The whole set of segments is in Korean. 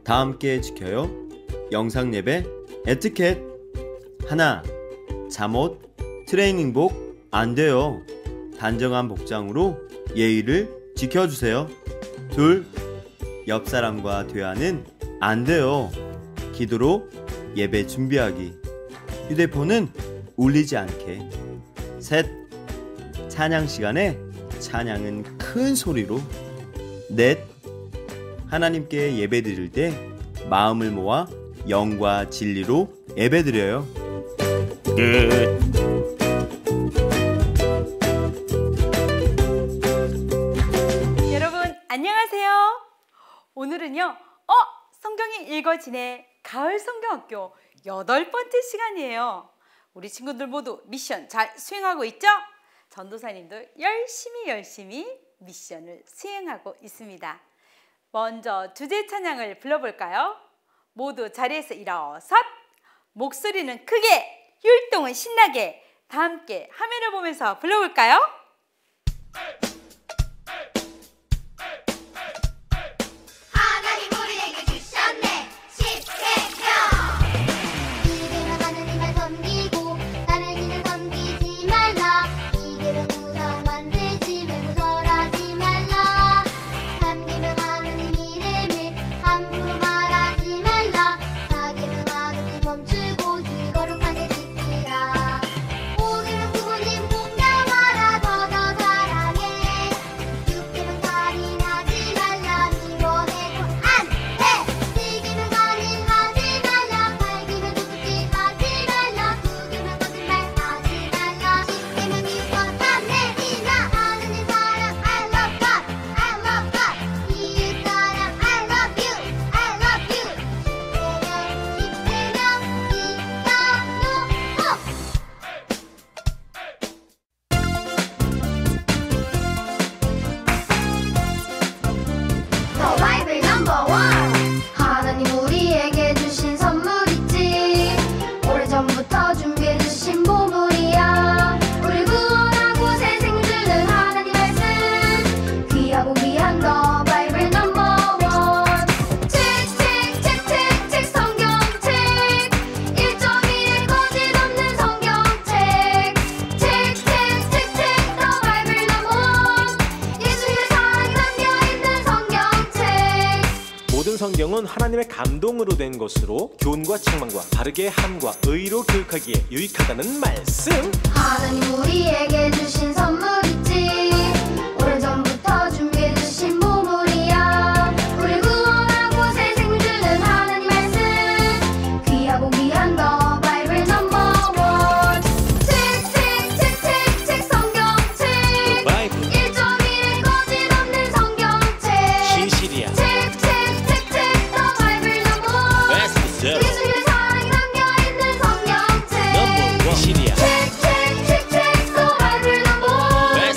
다 함께 지켜요. 영상 예배 에티켓. 하나, 잠옷, 트레이닝복 안 돼요. 단정한 복장으로 예의를 지켜주세요. 둘, 옆 사람과 대화는 안 돼요. 기도로 예배 준비하기. 휴대폰은 울리지 않게. 셋, 찬양 시간에 찬양은 큰 소리로. 넷, 하나님께 예배 드릴 때 마음을 모아 영과 진리로 예배 드려요. 끝. 여러분 안녕하세요. 오늘은요 성경이 읽어지네 가을 성경학교 8번째 시간이에요. 우리 친구들 모두 미션 잘 수행하고 있죠? 전도사님도 열심히 미션을 수행하고 있습니다. 먼저 주제 찬양을 불러볼까요? 모두 자리에서 일어서 목소리는 크게, 율동은 신나게 다 함께 화면을 보면서 불러볼까요? 하나님 우리에게 주셨네 십계명. 이들은 하나님을 섬기고 다른 이는 섬기지 말라. 이들은 우상 만들지 말고 절하지 말라. 섬기면 하나님 이름을 함부로 말하지 말라. 자기는 하나님 멈추고 거룩하게 지키라. 오늘은 부모님 공경하라. 더더 사랑해. 육체는 살인하지 말라. 미워해도 안 돼. 즐기면 살인하지 말라. 팔기면 도둑질 하지 말라. 죽이면 거짓말하지 말라. 십계명 이것만 내리라. 하느님 사랑 I love God I love God. 이웃 사랑 I love you I love you. 십계명 The Bible number one. 하나님 우리에게 주신 선물 있지. 오래전부터 준비해 주신 보물이야. 우리 구원하고 새 생주는 하나님 말씀. 귀하고 귀한 The Bible number one. 책 성경책. 1.1에 거짓 없는 성경책. 책 The Bible number one. 예수님의 사랑이 담겨있는 성경책. 모든 성경은 하나님의 감동으로 된 것으로 교훈과 책망과 바르게 함과 의로 교육하기에 유익하다는 말씀. 하나님 우리에게 주신 선물 있지. 오래전부터 준비해 주신 보물이야. 우리 구원하고 새 생주는 하나님 말씀. 귀하고 귀한 The Bible number one. 책 성경책. 바이블 1.1에 거짓 없는 성경책. 진실이야. The Bible number one. 베스트셀러. 예수님의 사랑이 담겨있는 성경책. 넘버 원. 진실이야. The Bible number one.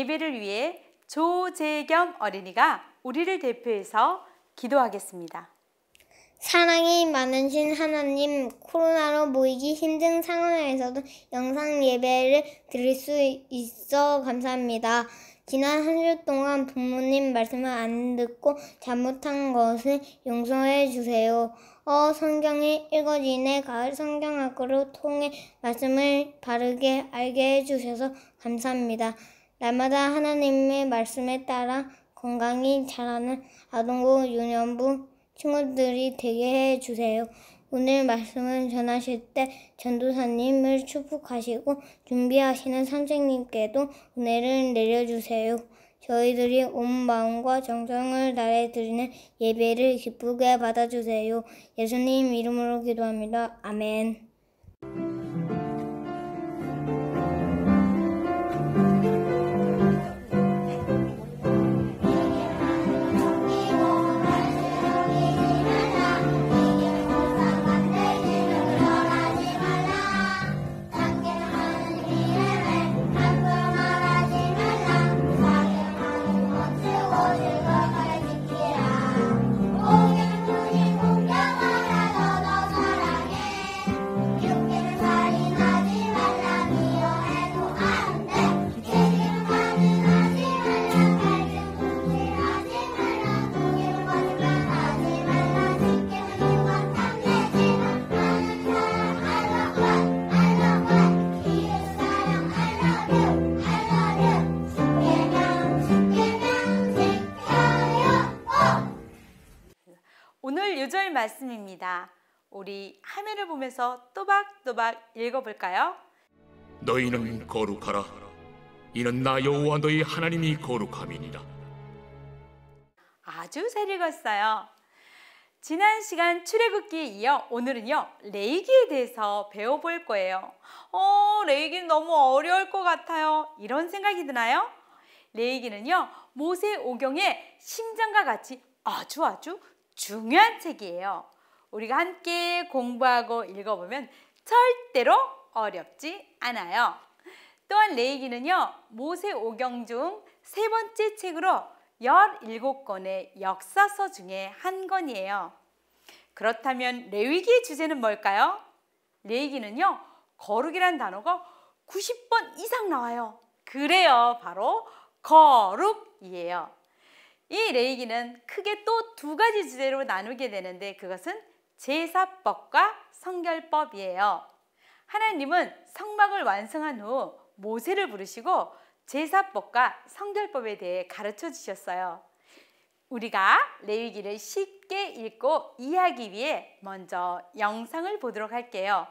예배를 위해 조재겸 어린이가 우리를 대표해서 기도하겠습니다. 사랑이 많으신 하나님, 코로나로 모이기 힘든 상황에서도 영상 예배를 드릴 수 있어 감사합니다. 지난 한 주 동안 부모님 말씀을 안 듣고 잘못한 것을 용서해 주세요. 성경이 읽어지네 가을 성경학교를 통해 말씀을 바르게 알게 해주셔서 감사합니다. 날마다 하나님의 말씀에 따라 건강히 자라는 아동부, 유년부 친구들이 되게 해주세요. 오늘 말씀을 전하실 때 전도사님을 축복하시고 준비하시는 선생님께도 은혜를 내려주세요. 저희들이 온 마음과 정성을 다해 드리는 예배를 기쁘게 받아주세요. 예수님 이름으로 기도합니다. 아멘. 오늘 요절 말씀입니다. 우리 화면을 보면서 또박또박 읽어볼까요? 너희는 거룩하라. 이는 나 여호와 너희 하나님이 거룩함이니라. 아주 잘 읽었어요. 지난 시간 출애굽기에 이어 오늘은요 레위기에 대해서 배워볼 거예요. 레위기는 너무 어려울 것 같아요. 이런 생각이 드나요? 레위기는요 모세오경의 심장과 같이 아주 중요한 책이에요. 우리가 함께 공부하고 읽어보면 절대로 어렵지 않아요. 또한 레위기는요 모세오경 중 세 번째 책으로 17권의 역사서 중에 한 권이에요. 그렇다면 레위기의 주제는 뭘까요? 레위기는요 거룩이란 단어가 90번 이상 나와요. 그래요, 바로 거룩이에요. 이 레위기는 크게 또 두 가지 주제로 나누게 되는데 그것은 제사법과 성결법이에요. 하나님은 성막을 완성한 후 모세를 부르시고 제사법과 성결법에 대해 가르쳐 주셨어요. 우리가 레위기를 쉽게 읽고 이해하기 위해 먼저 영상을 보도록 할게요.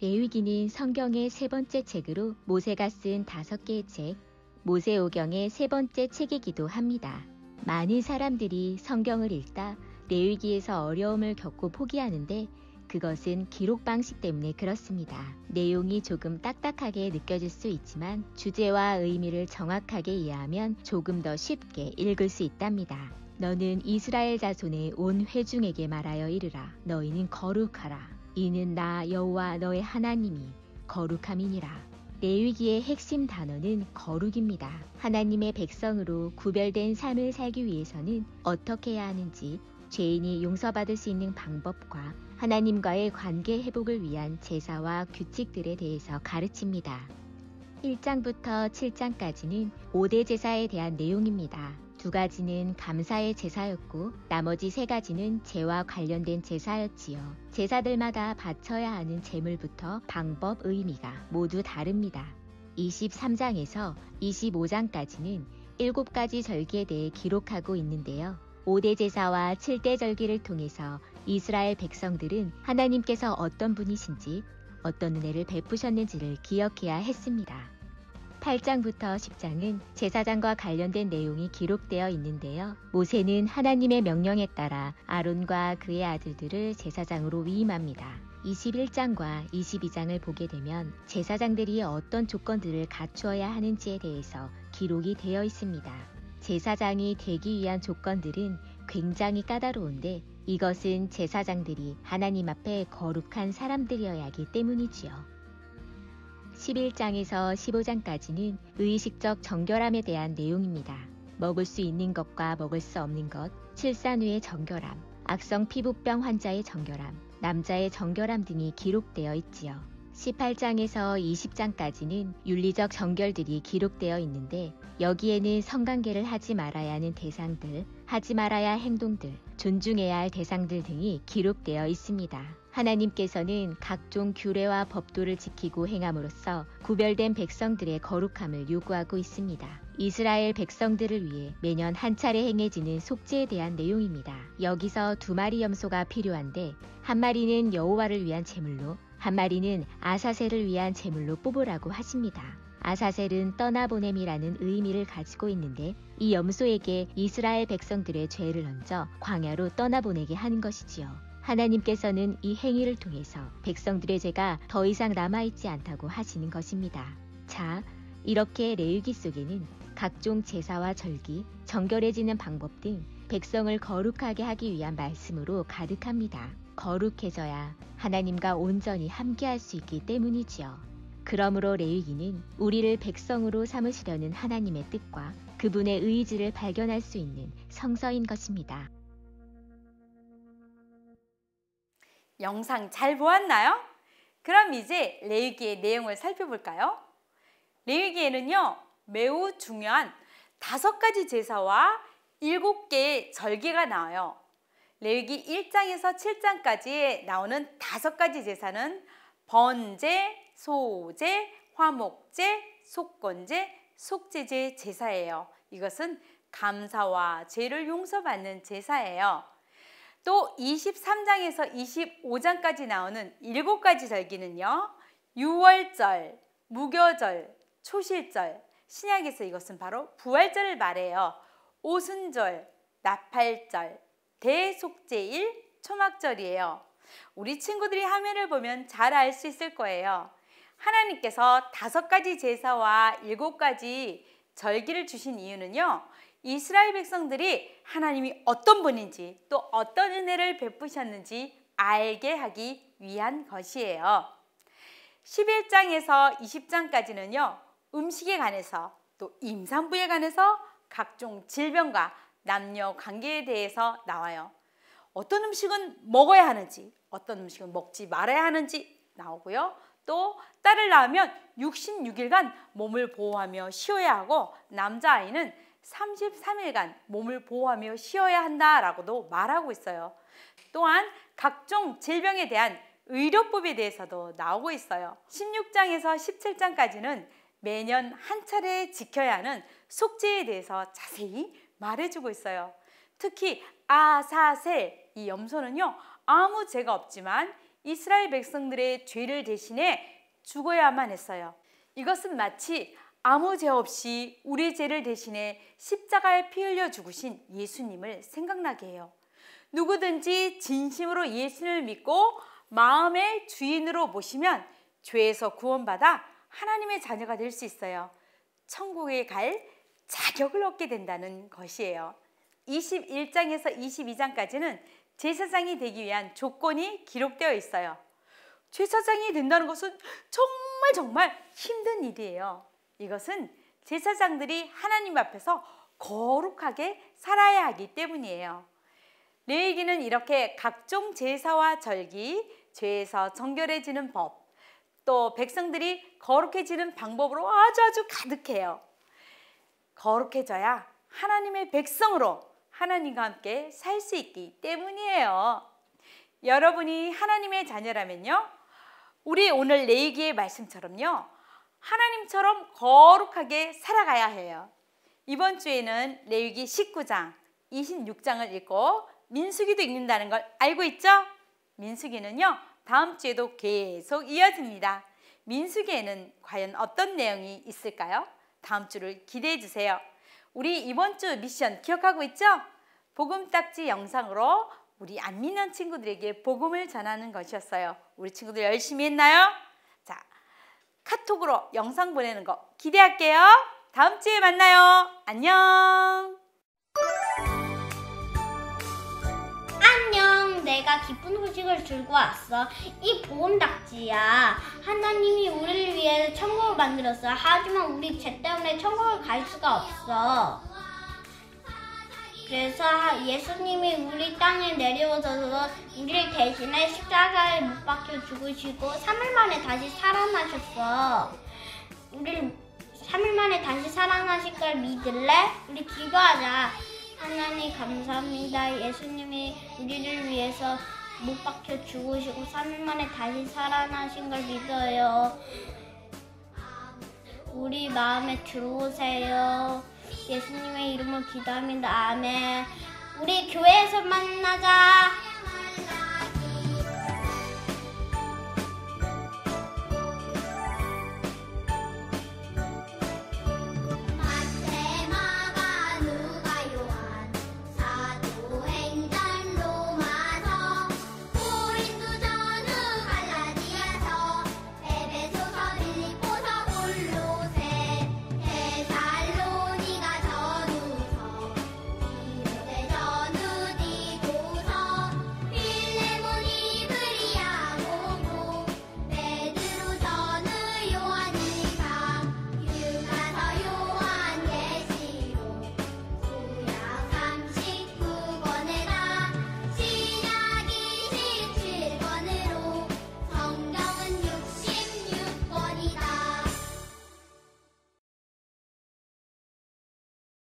레위기는 성경의 세 번째 책으로 모세가 쓴 5개의 책, 모세오경의 세 번째 책이기도 합니다. 많은 사람들이 성경을 읽다 레위기에서 어려움을 겪고 포기하는데 그것은 기록 방식 때문에 그렇습니다. 내용이 조금 딱딱하게 느껴질 수 있지만 주제와 의미를 정확하게 이해하면 조금 더 쉽게 읽을 수 있답니다. 너는 이스라엘 자손의 온 회중에게 말하여 이르라. 너희는 거룩하라. 이는 나 여호와 너의 하나님이 거룩함이니라. 레위기의 핵심 단어는 거룩입니다. 하나님의 백성으로 구별된 삶을 살기 위해서는 어떻게 해야 하는지, 죄인이 용서받을 수 있는 방법과 하나님과의 관계 회복을 위한 제사와 규칙들에 대해서 가르칩니다. 1장부터 7장까지는 5대 제사에 대한 내용입니다. 2가지는 감사의 제사였고 나머지 3가지는 죄와 관련된 제사였지요. 제사들마다 바쳐야 하는 제물부터 방법, 의미가 모두 다릅니다. 23장에서 25장까지는 7가지 절기에 대해 기록하고 있는데요. 5대 제사와 7대 절기를 통해서 이스라엘 백성들은 하나님께서 어떤 분이신지, 어떤 은혜를 베푸셨는지를 기억해야 했습니다. 8장부터 10장은 제사장과 관련된 내용이 기록되어 있는데요. 모세는 하나님의 명령에 따라 아론과 그의 아들들을 제사장으로 위임합니다. 21장과 22장을 보게 되면 제사장들이 어떤 조건들을 갖추어야 하는지에 대해서 기록이 되어 있습니다. 제사장이 되기 위한 조건들은 굉장히 까다로운데 이것은 제사장들이 하나님 앞에 거룩한 사람들이어야 하기 때문이지요. 11장에서 15장까지는 의식적 정결함에 대한 내용입니다. 먹을 수 있는 것과 먹을 수 없는 것, 출산 후의 정결함, 악성 피부병 환자의 정결함, 남자의 정결함 등이 기록되어 있지요. 18장에서 20장까지는 윤리적 정결들이 기록되어 있는데 여기에는 성관계를 하지 말아야 하는 대상들, 하지 말아야 할 행동들, 존중해야 할 대상들 등이 기록되어 있습니다. 하나님께서는 각종 규례와 법도를 지키고 행함으로써 구별된 백성들의 거룩함을 요구하고 있습니다. 이스라엘 백성들을 위해 매년 한 차례 행해지는 속죄에 대한 내용입니다. 여기서 2마리 염소가 필요한데 한 마리는 여호와를 위한 제물로, 한 마리는 아사셀을 위한 제물로 뽑으라고 하십니다. 아사셀은 떠나보냄이라는 의미를 가지고 있는데 이 염소에게 이스라엘 백성들의 죄를 얹어 광야로 떠나보내게 하는 것이지요. 하나님께서는 이 행위를 통해서 백성들의 죄가 더 이상 남아있지 않다고 하시는 것입니다. 자, 이렇게 레위기 속에는 각종 제사와 절기, 정결해지는 방법 등 백성을 거룩하게 하기 위한 말씀으로 가득합니다. 거룩해져야 하나님과 온전히 함께할 수 있기 때문이지요. 그러므로 레위기는 우리를 백성으로 삼으시려는 하나님의 뜻과 그분의 의지를 발견할 수 있는 성서인 것입니다. 영상 잘 보았나요? 그럼 이제 레위기의 내용을 살펴볼까요? 레위기에는요, 매우 중요한 5가지 제사와 7개의 절기가 나와요. 레위기 1장에서 7장까지 나오는 5가지 제사는 번제, 소제, 화목제, 속건제, 속죄제 제사예요. 이것은 감사와 죄를 용서받는 제사예요. 또 23장에서 25장까지 나오는 7가지 절기는요, 유월절, 무교절, 초실절, 신약에서 이것은 바로 부활절을 말해요. 오순절, 나팔절, 대속죄일, 초막절이에요. 우리 친구들이 화면을 보면 잘 알 수 있을 거예요. 하나님께서 5가지 제사와 7가지 절기를 주신 이유는요, 이스라엘 백성들이 하나님이 어떤 분인지 또 어떤 은혜를 베푸셨는지 알게 하기 위한 것이에요. 11장에서 20장까지는요, 음식에 관해서 또 임산부에 관해서 각종 질병과 남녀 관계에 대해서 나와요. 어떤 음식은 먹어야 하는지, 어떤 음식은 먹지 말아야 하는지 나오고요. 또 딸을 낳으면 66일간 몸을 보호하며 쉬어야 하고 남자아이는 33일간 몸을 보호하며 쉬어야 한다라고도 말하고 있어요. 또한 각종 질병에 대한 의료법에 대해서도 나오고 있어요. 16장에서 17장까지는 매년 한 차례 지켜야 하는 속죄에 대해서 자세히 말해주고 있어요. 특히 아사셀, 이 염소는요, 아무 죄가 없지만 이스라엘 백성들의 죄를 대신해 죽어야만 했어요. 이것은 마치 아무 죄 없이 우리 죄를 대신해 십자가에 피 흘려 죽으신 예수님을 생각나게 해요. 누구든지 진심으로 예수님을 믿고 마음의 주인으로 모시면 죄에서 구원받아 하나님의 자녀가 될 수 있어요. 천국에 갈 자격을 얻게 된다는 것이에요. 21장에서 22장까지는 제사장이 되기 위한 조건이 기록되어 있어요. 제사장이 된다는 것은 정말 힘든 일이에요. 이것은 제사장들이 하나님 앞에서 거룩하게 살아야 하기 때문이에요. 레위기는 이렇게 각종 제사와 절기, 죄에서 정결해지는 법, 또 백성들이 거룩해지는 방법으로 아주 가득해요. 거룩해져야 하나님의 백성으로 하나님과 함께 살 수 있기 때문이에요. 여러분이 하나님의 자녀라면요, 우리 오늘 레위기의 말씀처럼요, 하나님처럼 거룩하게 살아가야 해요. 이번 주에는 레위기 19장, 26장을 읽고 민수기도 읽는다는 걸 알고 있죠? 민수기는요, 다음 주에도 계속 이어집니다. 민수기에는 과연 어떤 내용이 있을까요? 다음 주를 기대해 주세요. 우리 이번 주 미션 기억하고 있죠? 복음딱지 영상으로 우리 안 믿는 친구들에게 복음을 전하는 것이었어요. 우리 친구들 열심히 했나요? 자, 카톡으로 영상 보내는 거 기대할게요. 다음 주에 만나요. 안녕. 안녕, 내가 내가 기쁜 소식을 들고 왔어. 이 보험딱지야. 하나님이 우리를 위해 천국을 만들었어. 하지만 우리 죄 때문에 천국을 갈 수가 없어. 그래서 예수님이 우리 땅에 내려오셔서 우리를 대신해 십자가에 못 박혀 죽으시고 3일 만에 다시 살아나셨어. 우리를 3일 만에 다시 살아나실 걸 믿을래? 우리 기도하자. 하나님 감사합니다. 예수님이 우리를 위해서 못 박혀 죽으시고 3일 만에 다시 살아나신 걸 믿어요. 우리 마음에 들어오세요. 예수님의 이름으로 기도합니다. 아멘. 우리 교회에서 만나자.